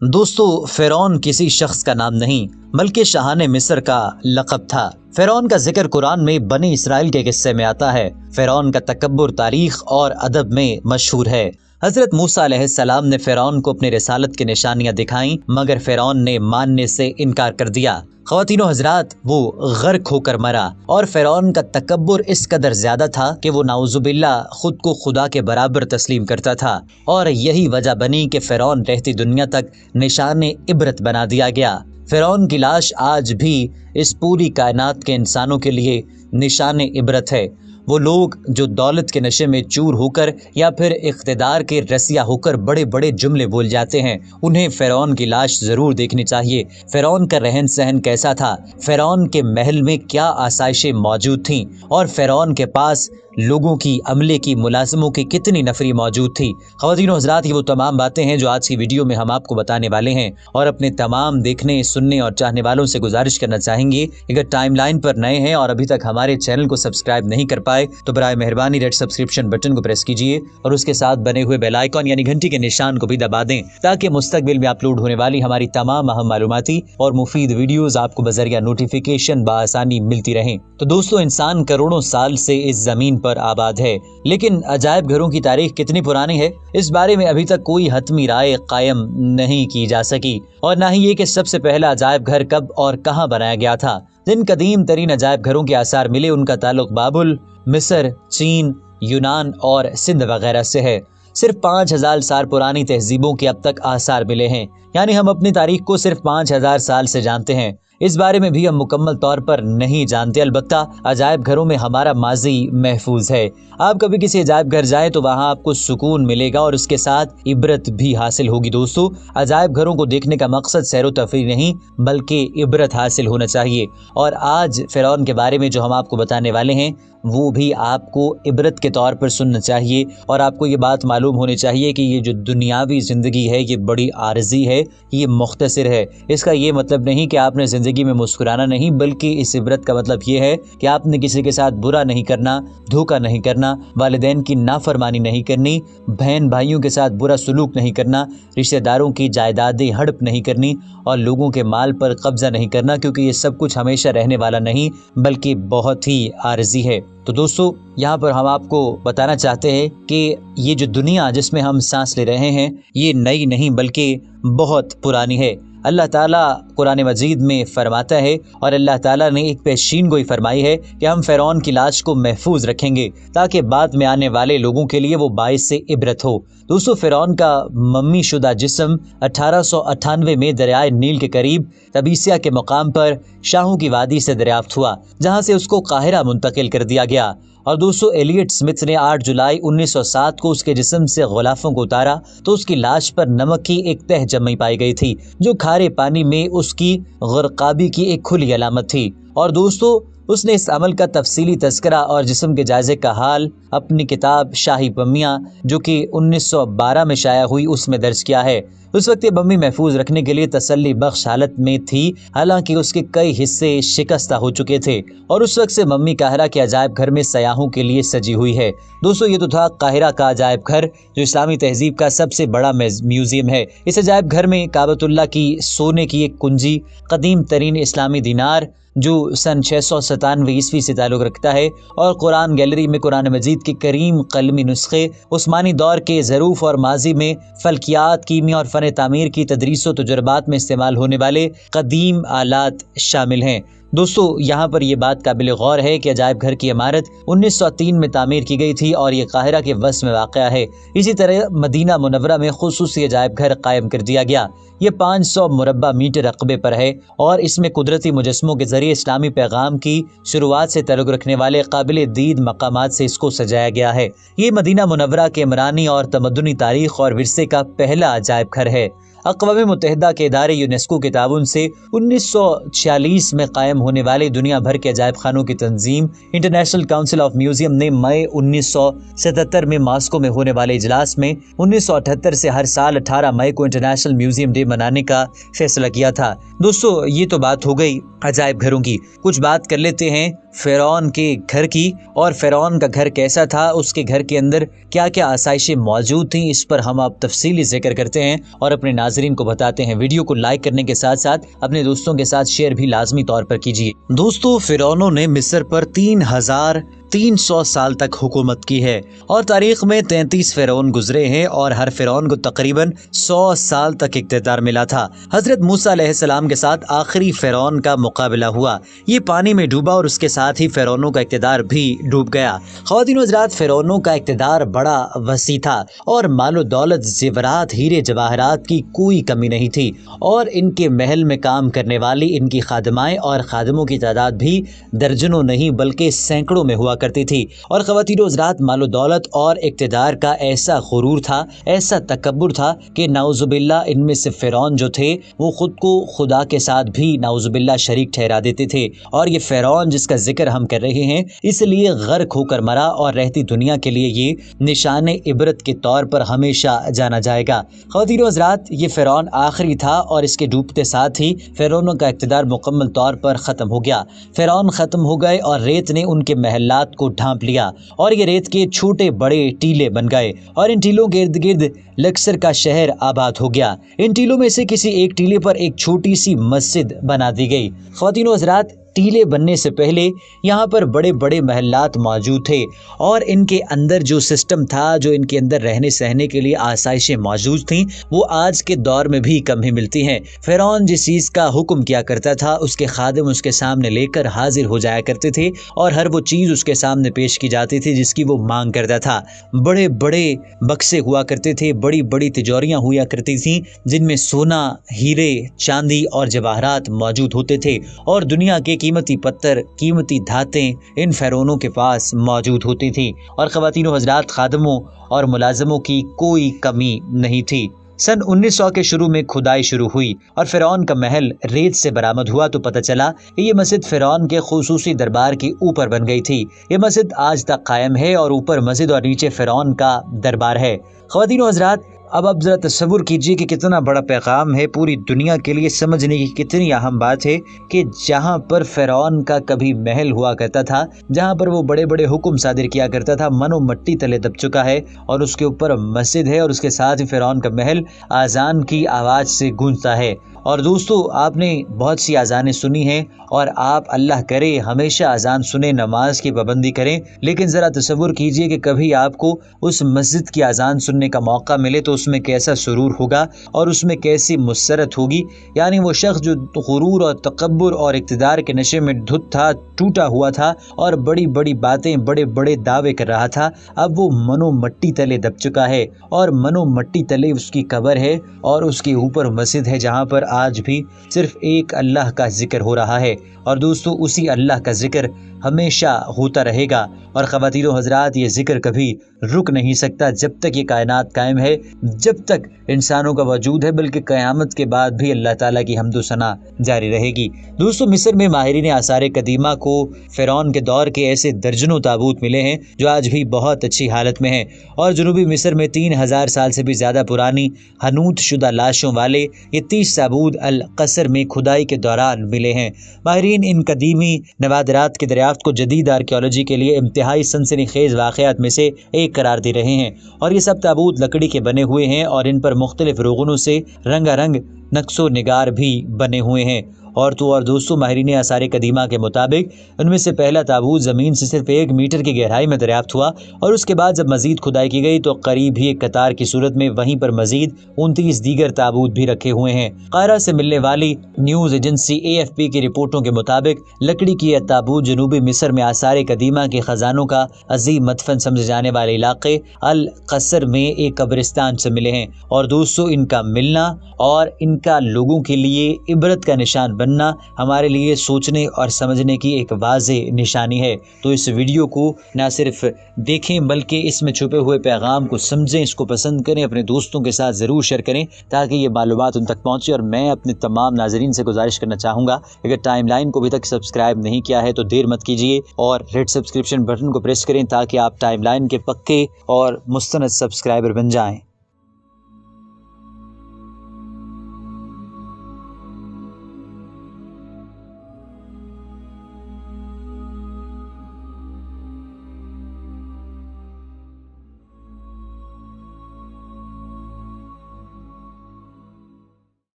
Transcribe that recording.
دوستو، فرعون کسی شخص کا نام نہیں بلکہ شاہان مصر کا لقب تھا۔ فرعون کا ذکر قرآن میں بنی اسرائیل کے قصے میں آتا ہے۔ فرعون کا تکبر تاریخ اور ادب میں مشہور ہے۔ حضرت موسیٰ علیہ السلام نے فرعون کو اپنی رسالت کی نشانیاں دکھائیں، مگر فرعون نے ماننے سے انکار کر دیا۔ خواتین و حضرات، وہ غرق ہو کر مرا، اور فرعون کا تکبر اس قدر زیادہ تھا کہ وہ نعوذ باللہ خود کو خدا کے برابر تسلیم کرتا تھا، اور یہی وجہ بنی کہ فرعون رہتی دنیا تک نشان عبرت بنا دیا گیا۔ فرعون کی لاش آج بھی اس پوری کائنات کے انسانوں کے لیے نشان عبرت ہے۔ وہ لوگ جو دولت کے نشے میں چور ہو کر یا پھر اقتدار کے رسیا ہو کر بڑے بڑے جملے بول جاتے ہیں، انہیں فرعون کی لاش ضرور دیکھنی چاہیے۔ فرعون کا رہن سہن کیسا تھا، فرعون کے محل میں کیا آسائشیں موجود تھیں، اور فرعون کے پاس لوگوں کی، عملے کی، ملازموں کی کتنی نفری موجود تھی۔ خواتین و حضرات، یہ وہ تمام باتیں ہیں جو آج کی ویڈیو میں ہم آپ کو بتانے والے ہیں، اور اپنے تمام دیکھنے، سننے اور چاہنے والوں سے گزارش کرنا چاہیں گے، اگر ٹائم لائن پر نئے ہیں اور ابھی تک ہمارے چینل کو سبسکرائب نہیں کر پائے تو برائے مہربانی ریڈ سبسکرپشن بٹن کو پریس کیجئے اور اس کے ساتھ بنے ہوئے بیل آئیکن یعنی گھنٹی کے نشان کو بھی دبا دیں، تاکہ مستقبل میں اپلوڈ ہونے والی ہماری تمام اہم معلوماتی اور مفید ویڈیوز آپ کو بذریعہ نوٹیفیکیشن بآسانی ملتی رہیں۔ تو دوستو، انسان کروڑوں سال سے اس زمین پر آباد ہے، لیکن عجائب گھروں کی تاریخ کتنی پرانی ہے، اس بارے میں ابھی تک کوئی حتمی رائے قائم نہیں کی جا سکی، اور نہ ہی یہ کہ سب سے پہلا عجائب گھر کب اور کہاں بنایا گیا تھا۔ جن قدیم ترین عجائب گھروں کے آثار ملے، ان کا تعلق بابل، مصر، چین، یونان اور سندھ وغیرہ سے ہے۔ صرف 5000 سال پرانی تہذیبوں کے اب تک آثار ملے ہیں، یعنی ہم اپنی تاریخ کو صرف 5000 سال سے جانتے ہیں۔ اس بارے میں بھی ہم مکمل طور پر نہیں جانتے، البتہ عجائب گھروں میں ہمارا ماضی محفوظ ہے۔ آپ کبھی کسی عجائب گھر جائیں تو وہاں آپ کو سکون ملے گا اور اس کے ساتھ عبرت بھی حاصل ہوگی۔ دوستو، عجائب گھروں کو دیکھنے کا مقصد سیر و تفریح نہیں بلکہ عبرت حاصل ہونا چاہیے، اور آج فرعون کے بارے میں جو ہم آپ کو بتانے والے ہیں وہ بھی آپ کو عبرت کے طور پر سننا چاہیے، اور آپ کو یہ بات معلوم ہونی چاہیے کہ یہ جو دنیاوی زندگی ہے یہ بڑی عارضی ہے، یہ مختصر ہے۔ اس کا یہ مطلب نہیں کہ آپ نے زندگی میں مسکرانا نہیں، بلکہ اس عبرت کا مطلب یہ ہے کہ آپ نے کسی کے ساتھ برا نہیں کرنا، دھوکہ نہیں کرنا، والدین کی نافرمانی نہیں کرنی، بہن بھائیوں کے ساتھ برا سلوک نہیں کرنا، رشتہ داروں کی جائیدادیں ہڑپ نہیں کرنی، اور لوگوں کے مال پر قبضہ نہیں کرنا، کیونکہ یہ سب کچھ ہمیشہ رہنے والا نہیں بلکہ بہت ہی عارضی ہے۔ تو دوستو، یہاں پر ہم آپ کو بتانا چاہتے ہیں کہ یہ جو دنیا جس میں ہم سانس لے رہے ہیں یہ نئی نہیں بلکہ بہت پرانی ہے۔ اللہ تعالیٰ قرآن مجید میں فرماتا ہے، اور اللہ تعالیٰ نے ایک پیشین گوئی فرمائی ہے کہ ہم فرعون کی لاش کو محفوظ رکھیں گے تاکہ بعد میں آنے والے لوگوں کے لیے وہ باعث سے عبرت ہو۔ دوستو، فرعون کا ممی شدہ جسم 1898 میں دریائے نیل کے قریب تبیسیہ کے مقام پر شاہوں کی وادی سے دریافت ہوا، جہاں سے اس کو قاہرہ منتقل کر دیا گیا۔ اور دوستو، ایلیٹ سمتھ نے 8 جولائی 1907 کو اس کے جسم سے غلافوں کو اتارا تو اس کی لاش پر نمک کی ایک تہ جمی پائی گئی تھی، جو کھارے پانی میں اس کی غرقابی کی ایک کھلی علامت تھی۔ اور دوستو، اس نے اس عمل کا تفصیلی تذکرہ اور جسم کے جائزے کا حال اپنی کتاب شاہی بمیاں، جو کہ 1912 میں شائع ہوئی، اس میں درج کیا ہے۔ اس وقت یہ ممی محفوظ رکھنے کے لیے تسلی بخش حالت میں تھی، حالانکہ اس کے کئی حصے شکستہ ہو چکے تھے، اور اس وقت سے ممی قاہرہ کے عجائب گھر میں سیاحوں کے لیے سجی ہوئی ہے۔ دوستو، یہ تو تھا قاہرہ کا عجائب گھر، جو اسلامی تہذیب کا سب سے بڑا میوزیم ہے۔ اس عجائب گھر میں کعبۃ اللہ کی سونے کی ایک کنجی، قدیم ترین اسلامی دینار جو سن 697 عیسوی سے تعلق رکھتا ہے، اور قرآن گیلری میں قرآن مجید کے کریم قلمی نسخے، عثمانی دور کے ظروف اور ماضی میں فلکیات، کیمیا اور فن تعمیر کی تدریس و تجربات میں استعمال ہونے والے قدیم آلات شامل ہیں۔ دوستو، یہاں پر یہ بات قابل غور ہے کہ عجائب گھر کی عمارت 1903 میں تعمیر کی گئی تھی، اور یہ قاہرہ کے وسط میں واقع ہے۔ اسی طرح مدینہ منورہ میں خصوصی عجائب گھر قائم کر دیا گیا۔ یہ 500 مربع میٹر رقبے پر ہے، اور اس میں قدرتی مجسموں کے ذریعے اسلامی پیغام کی شروعات سے تعلق رکھنے والے قابل دید مقامات سے اس کو سجایا گیا ہے۔ یہ مدینہ منورہ کے عمرانی اور تمدنی تاریخ اور ورثے کا پہلا عجائب گھر ہے۔ اقوام متحدہ کے ادارے یونیسکو کے تعاون سے 1946 میں قائم ہونے والے دنیا بھر کے عجائب خانوں کی تنظیم انٹرنیشنل کونسل آف میوزیم نے مئی 1977 میں ماسکو میں ہونے والے اجلاس میں 1978 سے ہر سال 18 مئی کو انٹرنیشنل میوزیم ڈے منانے کا فیصلہ کیا تھا۔ دوستو، یہ تو بات ہو گئی عجائب گھروں کی، کچھ بات کر لیتے ہیں فرعون کے گھر کی، اور فرعون کا گھر کیسا تھا، اس کے گھر کے اندر کیا کیا آسائشیں موجود تھیں، اس پر ہم اب تفصیلی ذکر کرتے ہیں اور اپنے ناظرین کو بتاتے ہیں۔ ویڈیو کو لائک کرنے کے ساتھ ساتھ اپنے دوستوں کے ساتھ شیئر بھی لازمی طور پر کیجیے۔ دوستو، فرعونوں نے مصر پر 3300 سال تک حکومت کی ہے اور تاریخ میں 33 فرعون گزرے ہیں اور ہر فرعون کو تقریباً 100 سال تک اقتدار ملا تھا۔ حضرت موسیٰ علیہ السلام کے ساتھ آخری فرعون کا مقابلہ ہوا، یہ پانی میں ڈوبا اور اس کے ساتھ ہی فرعونوں کا اقتدار بھی ڈوب گیا۔ خواتین و حضرات، فرعونوں کا اقتدار بڑا وسیع تھا اور مال و دولت، زیورات، ہیرے جواہرات کی کوئی کمی نہیں تھی، اور ان کے محل میں کام کرنے والی ان کی خادمائیں اور خادموں کی تعداد بھی درجنوں نہیں بلکہ سینکڑوں میں ہوا کرتی تھی۔ اور خواتین و حضرات، مال و دولت اور اقتدار کا ایسا غرور تھا، ایسا تکبر تھا کہ نعوذ باللہ ان میں سے فرعون جو تھے وہ خود کو خدا کے ساتھ بھی نعوذ باللہ شریک ٹھہرا دیتے تھے۔ اور یہ فرعون جس کا ذکر ہم کر رہے ہیں اس لیے غرق ہو کر مرا اور رہتی دنیا کے لیے یہ نشان عبرت کے طور پر ہمیشہ جانا جائے گا۔ خواتین و حضرات، یہ فرعون آخری تھا اور اس کے ڈوبتے ساتھ ہی فرعونوں کا اقتدار مکمل طور پر ختم ہو گیا۔ فرعون ختم ہو گئے اور ریت نے ان کے محلات کو ڈھانپ لیا اور یہ ریت کے چھوٹے بڑے ٹیلے بن گئے اور ان ٹیلوں کے ارد گرد لکسر کا شہر آباد ہو گیا۔ ان ٹیلوں میں سے کسی ایک ٹیلے پر ایک چھوٹی سی مسجد بنا دی گئی۔ خواتین و حضرات، ٹیلے بننے سے پہلے یہاں پر بڑے بڑے محلات موجود تھے اور ان کے اندر جو سسٹم تھا، جو ان کے اندر رہنے سہنے کے لیے آسائشیں موجود تھیں، وہ آج کے دور میں بھی کم ہی ملتی ہیں۔ فرعون جس چیز کا حکم کیا کرتا تھا اس کے خادم اس کے سامنے لے کر حاضر ہو جایا کرتے تھے اور ہر وہ چیز اس کے سامنے پیش کی جاتی تھی جس کی وہ مانگ کرتا تھا۔ بڑے بڑے بکسے ہوا کرتے تھے، بڑی بڑی تجوریاں ہوا کرتی تھیں جن میں سونا، ہیرے، چاندی اور جواہرات موجود ہوتے تھے اور دنیا کے قیمتی پتھر، قیمتی دھاتیں ان فرعونوں کے پاس موجود ہوتی تھی اور خواتین و حضرات، خادموں اور ملازموں کی کوئی کمی نہیں تھی۔ سن 1900 کے شروع میں کھدائی شروع ہوئی اور فرعون کا محل ریت سے برآمد ہوا تو پتہ چلا کہ یہ مسجد فرعون کے خصوصی دربار کے اوپر بن گئی تھی۔ یہ مسجد آج تک قائم ہے اور اوپر مسجد اور نیچے فرعون کا دربار ہے۔ خواتین و حضرات، اب آپ ذرا تصور کیجئے کہ کتنا بڑا پیغام ہے، پوری دنیا کے لیے سمجھنے کی کتنی اہم بات ہے کہ جہاں پر فرعون کا کبھی محل ہوا کرتا تھا، جہاں پر وہ بڑے بڑے حکم صادر کیا کرتا تھا، من و مٹی تلے دب چکا ہے اور اس کے اوپر مسجد ہے اور اس کے ساتھ ہی فرعون کا محل آذان کی آواز سے گونجتا ہے۔ اور دوستو، آپ نے بہت سی اذانیں سنی ہیں اور آپ اللہ کرے ہمیشہ اذان سنیں، نماز کی پابندی کریں، لیکن ذرا تصور کیجئے کہ کبھی آپ کو اس مسجد کی اذان سننے کا موقع ملے تو اس میں کیسا سرور ہوگا اور اس میں کیسی مسرت ہوگی۔ یعنی وہ شخص جو غرور اور تکبر اور اقتدار کے نشے میں دھت تھا، ٹوٹا ہوا تھا اور بڑی بڑی باتیں، بڑے بڑے دعوے کر رہا تھا، اب وہ من و مٹی تلے دب چکا ہے اور من و مٹی تلے اس کی قبر ہے اور اس کے اوپر مسجد ہے جہاں پر آج بھی صرف ایک اللہ کا ذکر ہو رہا ہے۔ اور دوستو، اسی اللہ کا ذکر ہمیشہ ہوتا رہے گا اور خواتین و حضرات، یہ ذکر کبھی رک نہیں سکتا جب تک یہ کائنات قائم ہے، جب تک انسانوں کا وجود ہے، بلکہ قیامت کے بعد بھی اللہ تعالیٰ کی حمد و ثنا جاری رہے گی۔ دوستو، مصر میں ماہرین آثار قدیمہ کو فرعون کے دور کے ایسے درجنوں تابوت ملے ہیں جو آج بھی بہت اچھی حالت میں ہیں اور جنوبی مصر میں 3000 سال سے بھی زیادہ پرانی حنوط شدہ لاشوں والے یہ 30 تابوت القصر میں کھدائی کے دوران ملے ہیں۔ ماہرین ان قدیمی نوادرات کے دریافت کو جدید آرکیالوجی کے لیے انتہائی سنسنی خیز واقعات میں سے ایک قرار دے رہے ہیں اور یہ سب تابوت لکڑی کے بنے ہوئے ہیں اور ان پر مختلف روغنوں سے رنگا رنگ نقش و نگار بھی بنے ہوئے ہیں۔ اور دوستو، ماہرین آثار قدیمہ کے مطابق ان میں سے پہلا تابوت زمین سے صرف 1 میٹر کی گہرائی میں دریافت ہوا اور اس کے بعد جب مزید کھدائی کی گئی تو قریب ہی ایک قطار کی صورت میں وہیں پر مزید 29 دیگر تابوت بھی رکھے ہوئے ہیں۔ قاہرہ سے ملنے والی نیوز ایجنسی AFP کی رپورٹوں کے مطابق لکڑی کی یہ تابوت جنوبی مصر میں آثار قدیمہ کے خزانوں کا عظیم مدفن سمجھے جانے والے علاقے القصر میں ایک قبرستان سے ملے ہیں۔ اور دوستو، ان کا ملنا اور ان کا لوگوں کے لیے عبرت کا نشان بننا ہمارے لیے سوچنے اور سمجھنے کی ایک واضح نشانی ہے۔ تو اس ویڈیو کو نہ صرف دیکھیں بلکہ اس میں چھپے ہوئے پیغام کو سمجھیں، اس کو پسند کریں، اپنے دوستوں کے ساتھ ضرور شیئر کریں تاکہ یہ معلومات ان تک پہنچے۔ اور میں اپنے تمام ناظرین سے گزارش کرنا چاہوں گا، اگر ٹائم لائن کو ابھی تک سبسکرائب نہیں کیا ہے تو دیر مت کیجیے اور ریڈ سبسکرپشن بٹن کو پریس کریں تاکہ آپ ٹائم لائن کے پکے اور مستند سبسکرائبر بن جائیں۔